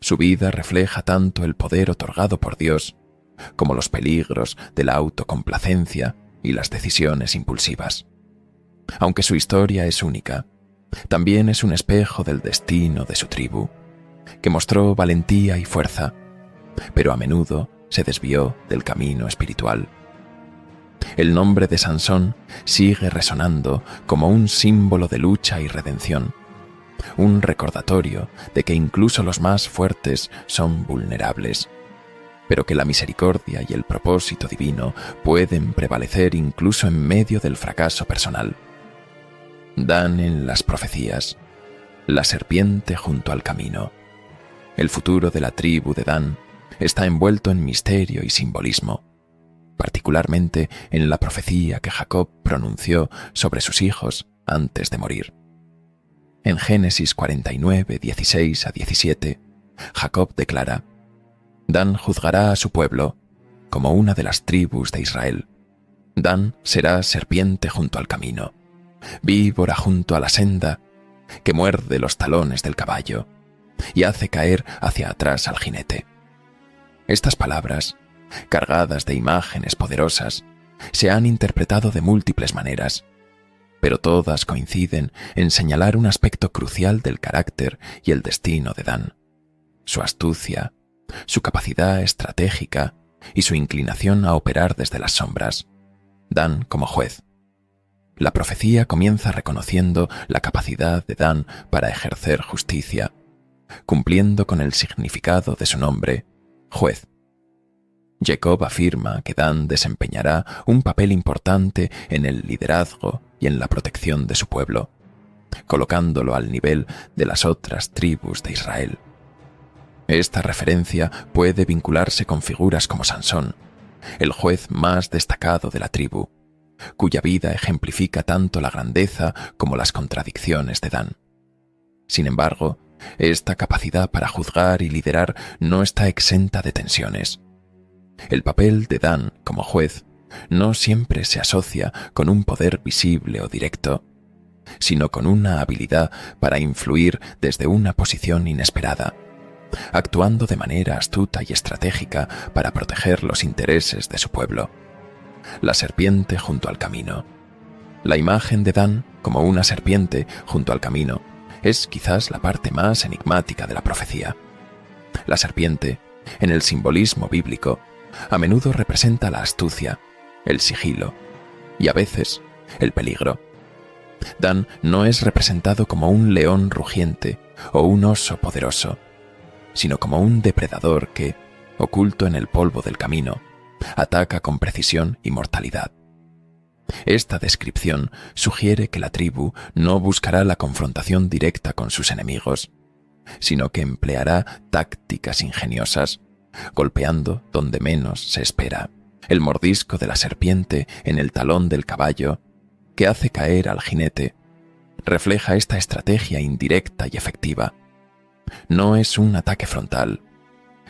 Su vida refleja tanto el poder otorgado por Dios como los peligros de la autocomplacencia y las decisiones impulsivas. Aunque su historia es única, también es un espejo del destino de su tribu, que mostró valentía y fuerza, pero a menudo se desvió del camino espiritual. El nombre de Sansón sigue resonando como un símbolo de lucha y redención, un recordatorio de que incluso los más fuertes son vulnerables, pero que la misericordia y el propósito divino pueden prevalecer incluso en medio del fracaso personal. Dan en las profecías, la serpiente junto al camino. El futuro de la tribu de Dan está envuelto en misterio y simbolismo, particularmente en la profecía que Jacob pronunció sobre sus hijos antes de morir. En Génesis 49, 16 a 17, Jacob declara: Dan juzgará a su pueblo como una de las tribus de Israel. Dan será serpiente junto al camino, víbora junto a la senda, que muerde los talones del caballo y hace caer hacia atrás al jinete. Estas palabras, cargadas de imágenes poderosas, se han interpretado de múltiples maneras, pero todas coinciden en señalar un aspecto crucial del carácter y el destino de Dan: su astucia, su capacidad estratégica y su inclinación a operar desde las sombras. Dan como juez. La profecía comienza reconociendo la capacidad de Dan para ejercer justicia, cumpliendo con el significado de su nombre, juez. Jacob afirma que Dan desempeñará un papel importante en el liderazgo y en la protección de su pueblo, colocándolo al nivel de las otras tribus de Israel. Esta referencia puede vincularse con figuras como Sansón, el juez más destacado de la tribu, cuya vida ejemplifica tanto la grandeza como las contradicciones de Dan. Sin embargo, esta capacidad para juzgar y liderar no está exenta de tensiones. El papel de Dan como juez no siempre se asocia con un poder visible o directo, sino con una habilidad para influir desde una posición inesperada, actuando de manera astuta y estratégica para proteger los intereses de su pueblo. La serpiente junto al camino. La imagen de Dan como una serpiente junto al camino es quizás la parte más enigmática de la profecía. La serpiente, en el simbolismo bíblico, a menudo representa la astucia, el sigilo y a veces el peligro. Dan no es representado como un león rugiente o un oso poderoso, sino como un depredador que, oculto en el polvo del camino, ataca con precisión y mortalidad. Esta descripción sugiere que la tribu no buscará la confrontación directa con sus enemigos, sino que empleará tácticas ingeniosas, golpeando donde menos se espera. El mordisco de la serpiente en el talón del caballo, que hace caer al jinete, refleja esta estrategia indirecta y efectiva. No es un ataque frontal,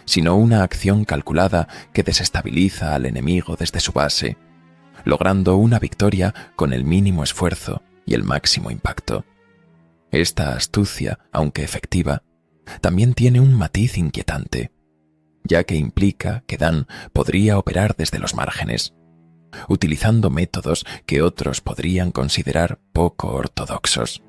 sino una acción calculada que desestabiliza al enemigo desde su base, logrando una victoria con el mínimo esfuerzo y el máximo impacto. Esta astucia, aunque efectiva, también tiene un matiz inquietante, ya que implica que Dan podría operar desde los márgenes, utilizando métodos que otros podrían considerar poco ortodoxos.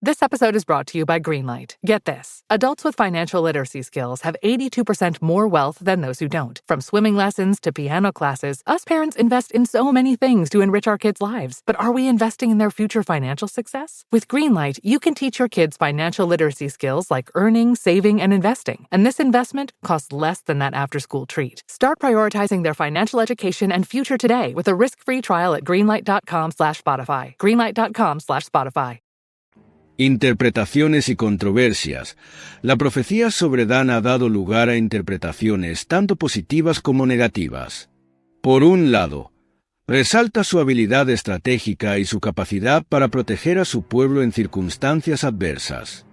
This episode is brought to you by Greenlight. Get this. Adults with financial literacy skills have 82% more wealth than those who don't. From swimming lessons to piano classes, us parents invest in so many things to enrich our kids' lives. But are we investing in their future financial success? With Greenlight, you can teach your kids financial literacy skills like earning, saving, and investing. And this investment costs less than that after-school treat. Start prioritizing their financial education and future today with a risk-free trial at greenlight.com/Spotify. Greenlight.com/Spotify. Interpretaciones y controversias. La profecía sobre Dan ha dado lugar a interpretaciones tanto positivas como negativas. Por un lado, resalta su habilidad estratégica y su capacidad para proteger a su pueblo en circunstancias adversas.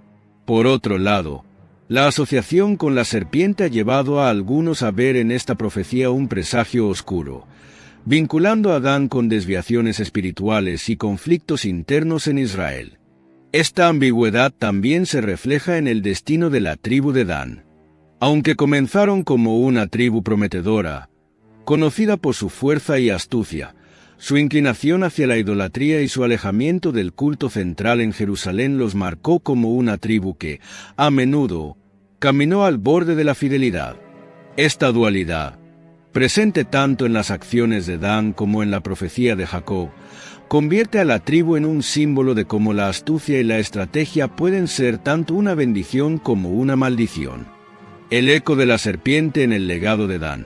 Por otro lado, la asociación con la serpiente ha llevado a algunos a ver en esta profecía un presagio oscuro, vinculando a Dan con desviaciones espirituales y conflictos internos en Israel. Esta ambigüedad también se refleja en el destino de la tribu de Dan. Aunque comenzaron como una tribu prometedora, conocida por su fuerza y astucia, su inclinación hacia la idolatría y su alejamiento del culto central en Jerusalén los marcó como una tribu que, a menudo, caminó al borde de la fidelidad. Esta dualidad, presente tanto en las acciones de Dan como en la profecía de Jacob, convierte a la tribu en un símbolo de cómo la astucia y la estrategia pueden ser tanto una bendición como una maldición. El eco de la serpiente en el legado de Dan.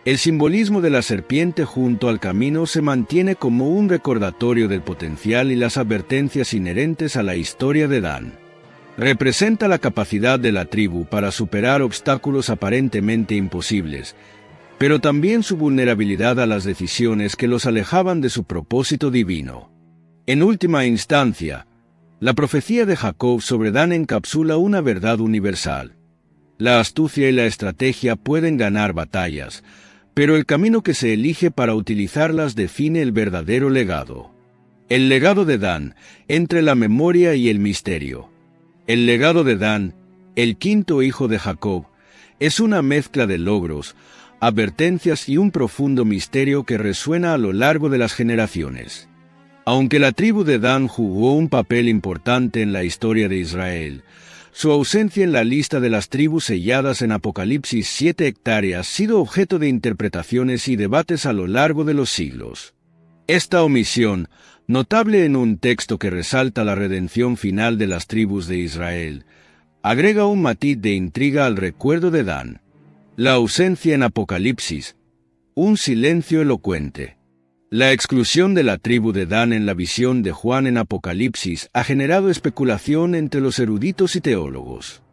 El simbolismo de la serpiente junto al camino se mantiene como un recordatorio del potencial y las advertencias inherentes a la historia de Dan. Representa la capacidad de la tribu para superar obstáculos aparentemente imposibles, pero también su vulnerabilidad a las decisiones que los alejaban de su propósito divino. En última instancia, la profecía de Jacob sobre Dan encapsula una verdad universal. La astucia y la estrategia pueden ganar batallas, pero el camino que se elige para utilizarlas define el verdadero legado. El legado de Dan, entre la memoria y el misterio. El legado de Dan, el quinto hijo de Jacob, es una mezcla de logros, advertencias y un profundo misterio que resuena a lo largo de las generaciones. Aunque la tribu de Dan jugó un papel importante en la historia de Israel, su ausencia en la lista de las tribus selladas en Apocalipsis 7 hectáreas ha sido objeto de interpretaciones y debates a lo largo de los siglos. Esta omisión, notable en un texto que resalta la redención final de las tribus de Israel, agrega un matiz de intriga al recuerdo de Dan. La ausencia en Apocalipsis, un silencio elocuente. La exclusión de la tribu de Dan en la visión de Juan en Apocalipsis ha generado especulación entre los eruditos y teólogos.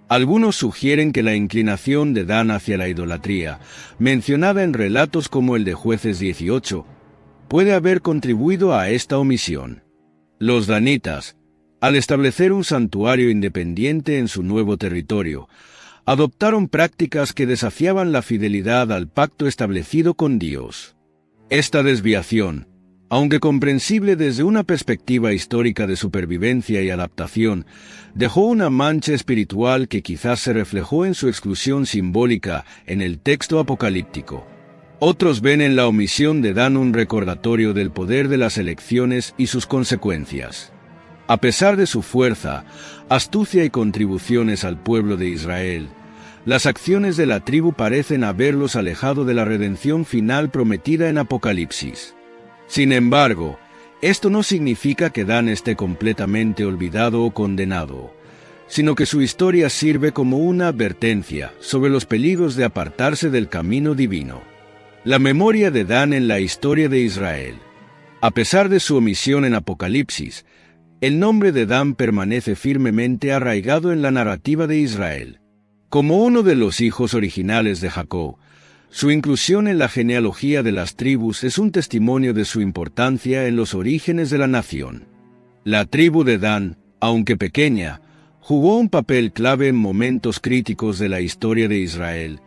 Algunos sugieren que la inclinación de Dan hacia la idolatría, mencionada en relatos como el de Jueces 18, puede haber contribuido a esta omisión. Los danitas, al establecer un santuario independiente en su nuevo territorio, adoptaron prácticas que desafiaban la fidelidad al pacto establecido con Dios. Esta desviación, aunque comprensible desde una perspectiva histórica de supervivencia y adaptación, dejó una mancha espiritual que quizás se reflejó en su exclusión simbólica en el texto apocalíptico. Otros ven en la omisión de Dan un recordatorio del poder de las elecciones y sus consecuencias. A pesar de su fuerza, astucia y contribuciones al pueblo de Israel, las acciones de la tribu parecen haberlos alejado de la redención final prometida en Apocalipsis. Sin embargo, esto no significa que Dan esté completamente olvidado o condenado, sino que su historia sirve como una advertencia sobre los peligros de apartarse del camino divino. La memoria de Dan en la historia de Israel. A pesar de su omisión en Apocalipsis, el nombre de Dan permanece firmemente arraigado en la narrativa de Israel. Como uno de los hijos originales de Jacob, su inclusión en la genealogía de las tribus es un testimonio de su importancia en los orígenes de la nación. La tribu de Dan, aunque pequeña, jugó un papel clave en momentos críticos de la historia de Israel,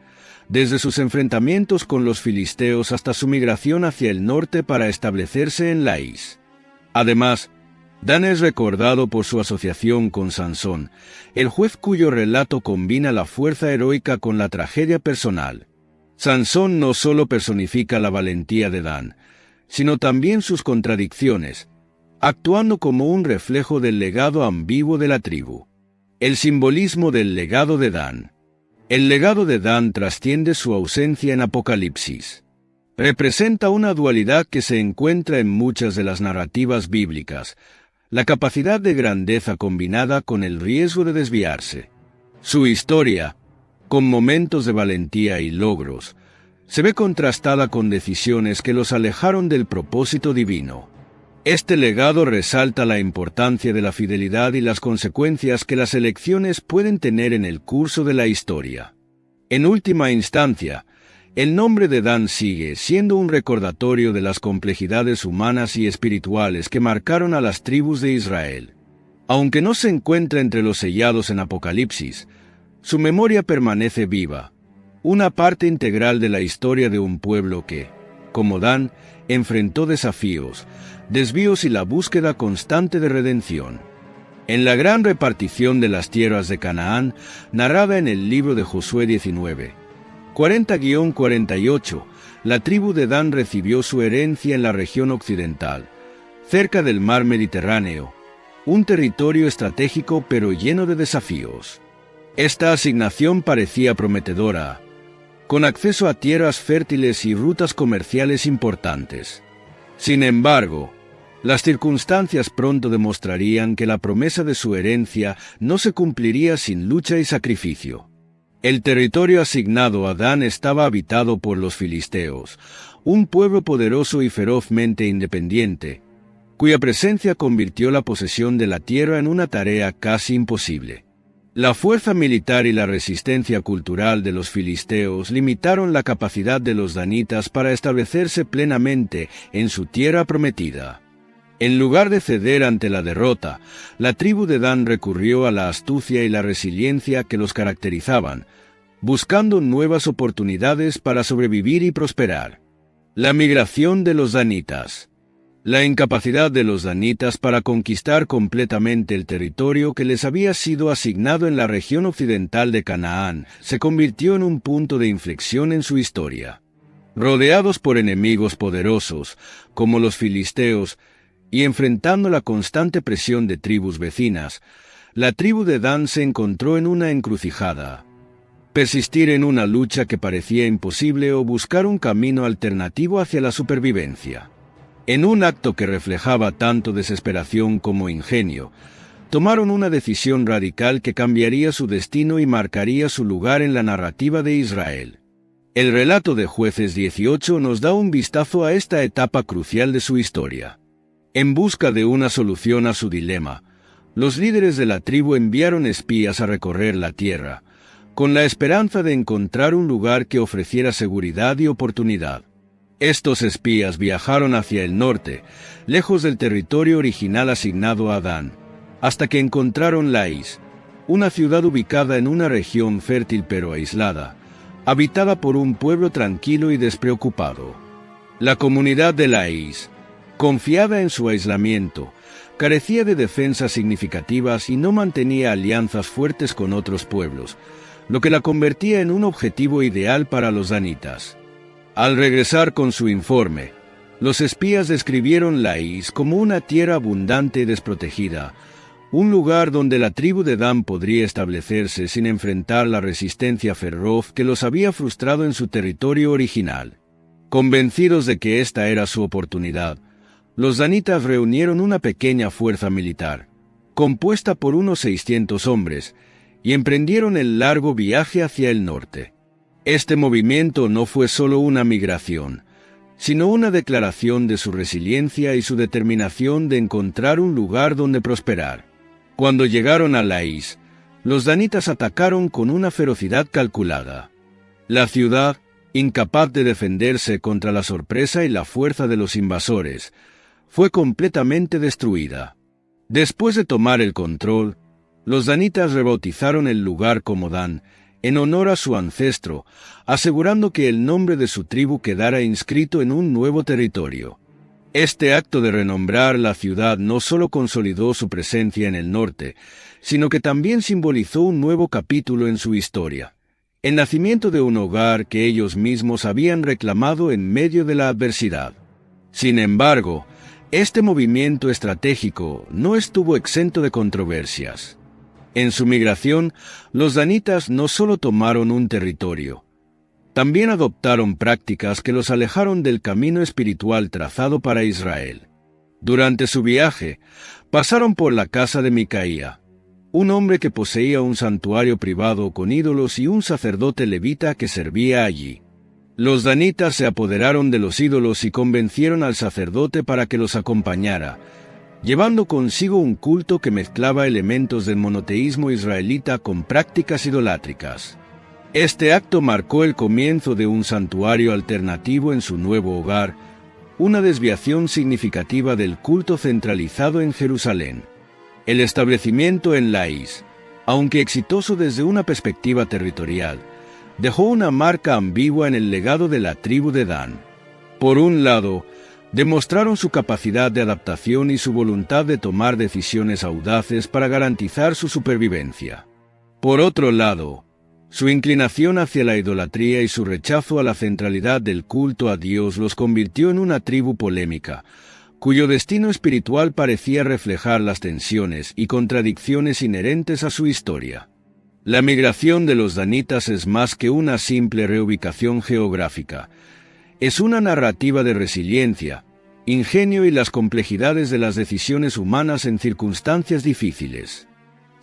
desde sus enfrentamientos con los filisteos hasta su migración hacia el norte para establecerse en Laís. Además, Dan es recordado por su asociación con Sansón, el juez cuyo relato combina la fuerza heroica con la tragedia personal. Sansón no solo personifica la valentía de Dan, sino también sus contradicciones, actuando como un reflejo del legado ambiguo de la tribu. El simbolismo del legado de Dan. El legado de Dan trasciende su ausencia en Apocalipsis. Representa una dualidad que se encuentra en muchas de las narrativas bíblicas, la capacidad de grandeza combinada con el riesgo de desviarse. Su historia, con momentos de valentía y logros, se ve contrastada con decisiones que los alejaron del propósito divino. Este legado resalta la importancia de la fidelidad y las consecuencias que las elecciones pueden tener en el curso de la historia. En última instancia, el nombre de Dan sigue siendo un recordatorio de las complejidades humanas y espirituales que marcaron a las tribus de Israel. Aunque no se encuentra entre los sellados en Apocalipsis, su memoria permanece viva, una parte integral de la historia de un pueblo que, como Dan, enfrentó desafíos, desvíos y la búsqueda constante de redención. En la gran repartición de las tierras de Canaán, narrada en el libro de Josué 19, 40-48, la tribu de Dan recibió su herencia en la región occidental, cerca del mar Mediterráneo, un territorio estratégico pero lleno de desafíos. Esta asignación parecía prometedora, con acceso a tierras fértiles y rutas comerciales importantes. Sin embargo, las circunstancias pronto demostrarían que la promesa de su herencia no se cumpliría sin lucha y sacrificio. El territorio asignado a Dan estaba habitado por los filisteos, un pueblo poderoso y ferozmente independiente, cuya presencia convirtió la posesión de la tierra en una tarea casi imposible. La fuerza militar y la resistencia cultural de los filisteos limitaron la capacidad de los danitas para establecerse plenamente en su tierra prometida. En lugar de ceder ante la derrota, la tribu de Dan recurrió a la astucia y la resiliencia que los caracterizaban, buscando nuevas oportunidades para sobrevivir y prosperar. La migración de los danitas. La incapacidad de los danitas para conquistar completamente el territorio que les había sido asignado en la región occidental de Canaán se convirtió en un punto de inflexión en su historia. Rodeados por enemigos poderosos, como los filisteos, y enfrentando la constante presión de tribus vecinas, la tribu de Dan se encontró en una encrucijada. Persistir en una lucha que parecía imposible o buscar un camino alternativo hacia la supervivencia. En un acto que reflejaba tanto desesperación como ingenio, tomaron una decisión radical que cambiaría su destino y marcaría su lugar en la narrativa de Israel. El relato de Jueces 18 nos da un vistazo a esta etapa crucial de su historia. En busca de una solución a su dilema, los líderes de la tribu enviaron espías a recorrer la tierra, con la esperanza de encontrar un lugar que ofreciera seguridad y oportunidad. Estos espías viajaron hacia el norte, lejos del territorio original asignado a Dan, hasta que encontraron Laís, una ciudad ubicada en una región fértil pero aislada, habitada por un pueblo tranquilo y despreocupado. La comunidad de Laís, confiada en su aislamiento, carecía de defensas significativas y no mantenía alianzas fuertes con otros pueblos, lo que la convertía en un objetivo ideal para los danitas. Al regresar con su informe, los espías describieron Laís como una tierra abundante y desprotegida, un lugar donde la tribu de Dan podría establecerse sin enfrentar la resistencia feroz que los había frustrado en su territorio original. Convencidos de que esta era su oportunidad, los danitas reunieron una pequeña fuerza militar, compuesta por unos 600 hombres, y emprendieron el largo viaje hacia el norte. Este movimiento no fue solo una migración, sino una declaración de su resiliencia y su determinación de encontrar un lugar donde prosperar. Cuando llegaron a Laís, los danitas atacaron con una ferocidad calculada. La ciudad, incapaz de defenderse contra la sorpresa y la fuerza de los invasores, fue completamente destruida. Después de tomar el control, los danitas rebautizaron el lugar como Dan, en honor a su ancestro, asegurando que el nombre de su tribu quedara inscrito en un nuevo territorio. Este acto de renombrar la ciudad no solo consolidó su presencia en el norte, sino que también simbolizó un nuevo capítulo en su historia, el nacimiento de un hogar que ellos mismos habían reclamado en medio de la adversidad. Sin embargo, este movimiento estratégico no estuvo exento de controversias. En su migración, los danitas no solo tomaron un territorio, también adoptaron prácticas que los alejaron del camino espiritual trazado para Israel. Durante su viaje, pasaron por la casa de Micaía, un hombre que poseía un santuario privado con ídolos y un sacerdote levita que servía allí. Los danitas se apoderaron de los ídolos y convencieron al sacerdote para que los acompañara, llevando consigo un culto que mezclaba elementos del monoteísmo israelita con prácticas idolátricas. Este acto marcó el comienzo de un santuario alternativo en su nuevo hogar, una desviación significativa del culto centralizado en Jerusalén. El establecimiento en Laís, aunque exitoso desde una perspectiva territorial, dejó una marca ambigua en el legado de la tribu de Dan. Por un lado, demostraron su capacidad de adaptación y su voluntad de tomar decisiones audaces para garantizar su supervivencia. Por otro lado, su inclinación hacia la idolatría y su rechazo a la centralidad del culto a Dios los convirtió en una tribu polémica, cuyo destino espiritual parecía reflejar las tensiones y contradicciones inherentes a su historia. La migración de los danitas es más que una simple reubicación geográfica. Es una narrativa de resiliencia, ingenio y las complejidades de las decisiones humanas en circunstancias difíciles.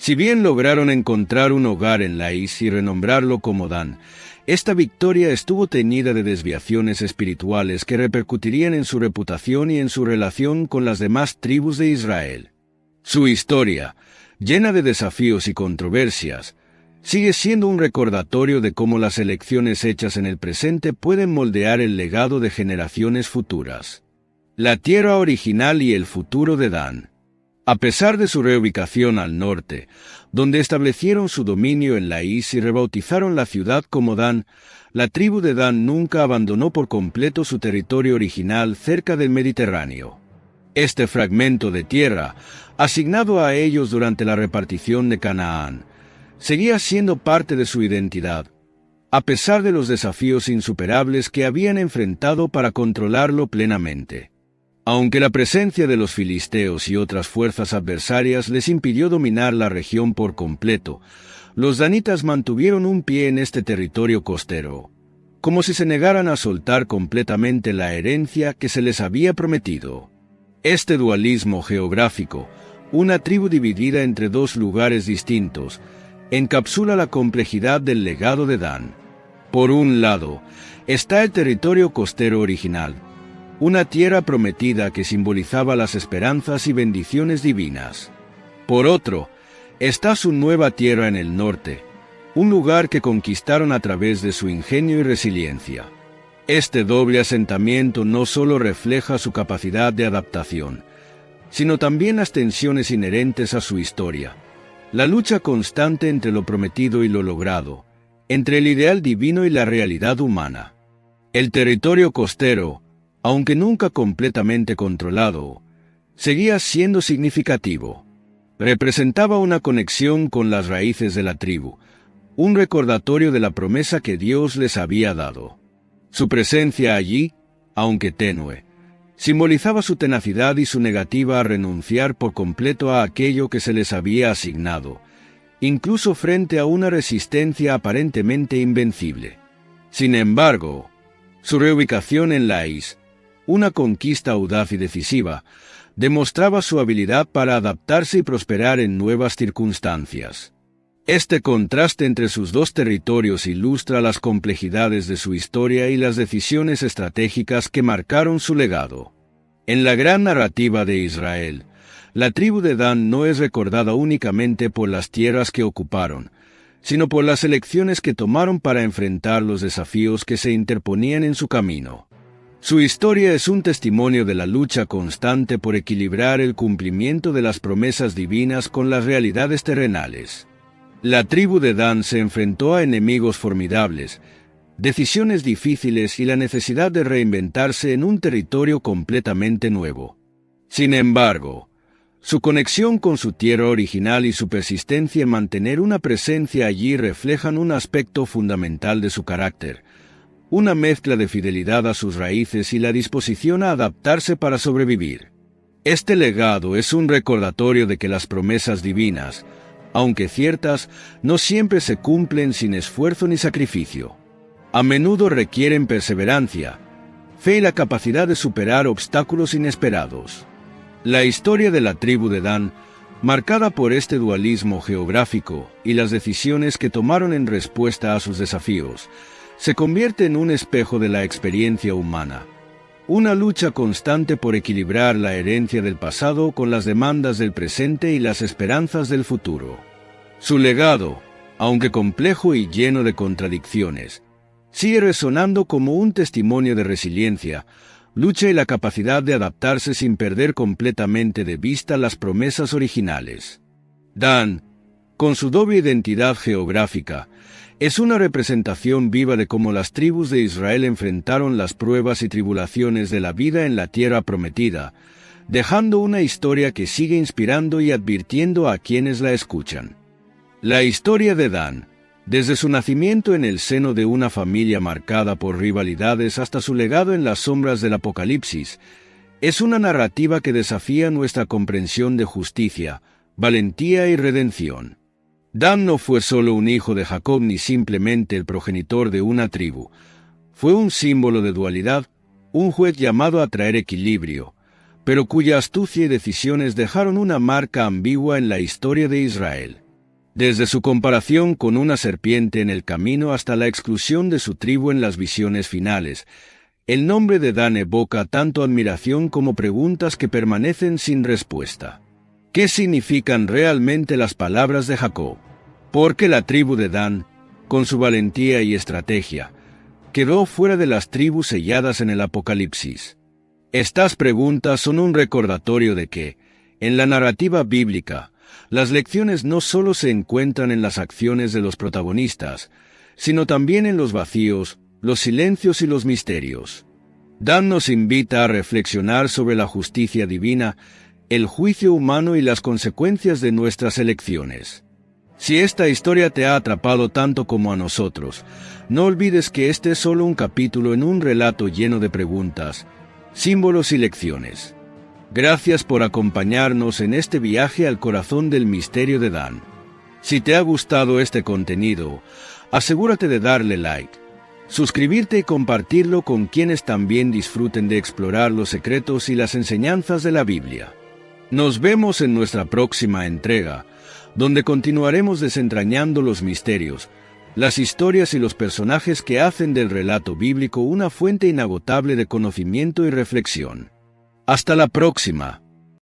Si bien lograron encontrar un hogar en Laís y renombrarlo como Dan, esta victoria estuvo teñida de desviaciones espirituales que repercutirían en su reputación y en su relación con las demás tribus de Israel. Su historia, llena de desafíos y controversias, sigue siendo un recordatorio de cómo las elecciones hechas en el presente pueden moldear el legado de generaciones futuras. La tierra original y el futuro de Dan. A pesar de su reubicación al norte, donde establecieron su dominio en Laís y rebautizaron la ciudad como Dan, la tribu de Dan nunca abandonó por completo su territorio original cerca del Mediterráneo. Este fragmento de tierra, asignado a ellos durante la repartición de Canaán, seguía siendo parte de su identidad, a pesar de los desafíos insuperables que habían enfrentado para controlarlo plenamente. Aunque la presencia de los filisteos y otras fuerzas adversarias les impidió dominar la región por completo, los danitas mantuvieron un pie en este territorio costero, como si se negaran a soltar completamente la herencia que se les había prometido. Este dualismo geográfico, una tribu dividida entre dos lugares distintos, encapsula la complejidad del legado de Dan. Por un lado, está el territorio costero original, una tierra prometida que simbolizaba las esperanzas y bendiciones divinas. Por otro, está su nueva tierra en el norte, un lugar que conquistaron a través de su ingenio y resiliencia. Este doble asentamiento no solo refleja su capacidad de adaptación, sino también las tensiones inherentes a su historia, la lucha constante entre lo prometido y lo logrado, entre el ideal divino y la realidad humana. El territorio costero, aunque nunca completamente controlado, seguía siendo significativo. Representaba una conexión con las raíces de la tribu, un recordatorio de la promesa que Dios les había dado. Su presencia allí, aunque tenue, simbolizaba su tenacidad y su negativa a renunciar por completo a aquello que se les había asignado, incluso frente a una resistencia aparentemente invencible. Sin embargo, su reubicación en Lais, una conquista audaz y decisiva, demostraba su habilidad para adaptarse y prosperar en nuevas circunstancias. Este contraste entre sus dos territorios ilustra las complejidades de su historia y las decisiones estratégicas que marcaron su legado. En la gran narrativa de Israel, la tribu de Dan no es recordada únicamente por las tierras que ocuparon, sino por las elecciones que tomaron para enfrentar los desafíos que se interponían en su camino. Su historia es un testimonio de la lucha constante por equilibrar el cumplimiento de las promesas divinas con las realidades terrenales. La tribu de Dan se enfrentó a enemigos formidables, decisiones difíciles y la necesidad de reinventarse en un territorio completamente nuevo. Sin embargo, su conexión con su tierra original y su persistencia en mantener una presencia allí reflejan un aspecto fundamental de su carácter, una mezcla de fidelidad a sus raíces y la disposición a adaptarse para sobrevivir. Este legado es un recordatorio de que las promesas divinas, aunque ciertas, no siempre se cumplen sin esfuerzo ni sacrificio. A menudo requieren perseverancia, fe y la capacidad de superar obstáculos inesperados. La historia de la tribu de Dan, marcada por este dualismo geográfico y las decisiones que tomaron en respuesta a sus desafíos, se convierte en un espejo de la experiencia humana, una lucha constante por equilibrar la herencia del pasado con las demandas del presente y las esperanzas del futuro. Su legado, aunque complejo y lleno de contradicciones, sigue resonando como un testimonio de resiliencia, lucha y la capacidad de adaptarse sin perder completamente de vista las promesas originales. Dan, con su doble identidad geográfica, es una representación viva de cómo las tribus de Israel enfrentaron las pruebas y tribulaciones de la vida en la tierra prometida, dejando una historia que sigue inspirando y advirtiendo a quienes la escuchan. La historia de Dan, desde su nacimiento en el seno de una familia marcada por rivalidades hasta su legado en las sombras del Apocalipsis, es una narrativa que desafía nuestra comprensión de justicia, valentía y redención. Dan no fue solo un hijo de Jacob ni simplemente el progenitor de una tribu. Fue un símbolo de dualidad, un juez llamado a traer equilibrio, pero cuya astucia y decisiones dejaron una marca ambigua en la historia de Israel. Desde su comparación con una serpiente en el camino hasta la exclusión de su tribu en las visiones finales, el nombre de Dan evoca tanto admiración como preguntas que permanecen sin respuesta. ¿Qué significan realmente las palabras de Jacob? Porque la tribu de Dan, con su valentía y estrategia, quedó fuera de las tribus selladas en el Apocalipsis. Estas preguntas son un recordatorio de que, en la narrativa bíblica, las lecciones no solo se encuentran en las acciones de los protagonistas, sino también en los vacíos, los silencios y los misterios. Dan nos invita a reflexionar sobre la justicia divina, el juicio humano y las consecuencias de nuestras elecciones. Si esta historia te ha atrapado tanto como a nosotros, no olvides que este es solo un capítulo en un relato lleno de preguntas, símbolos y lecciones. Gracias por acompañarnos en este viaje al corazón del misterio de Dan. Si te ha gustado este contenido, asegúrate de darle like, suscribirte y compartirlo con quienes también disfruten de explorar los secretos y las enseñanzas de la Biblia. Nos vemos en nuestra próxima entrega, donde continuaremos desentrañando los misterios, las historias y los personajes que hacen del relato bíblico una fuente inagotable de conocimiento y reflexión. Hasta la próxima.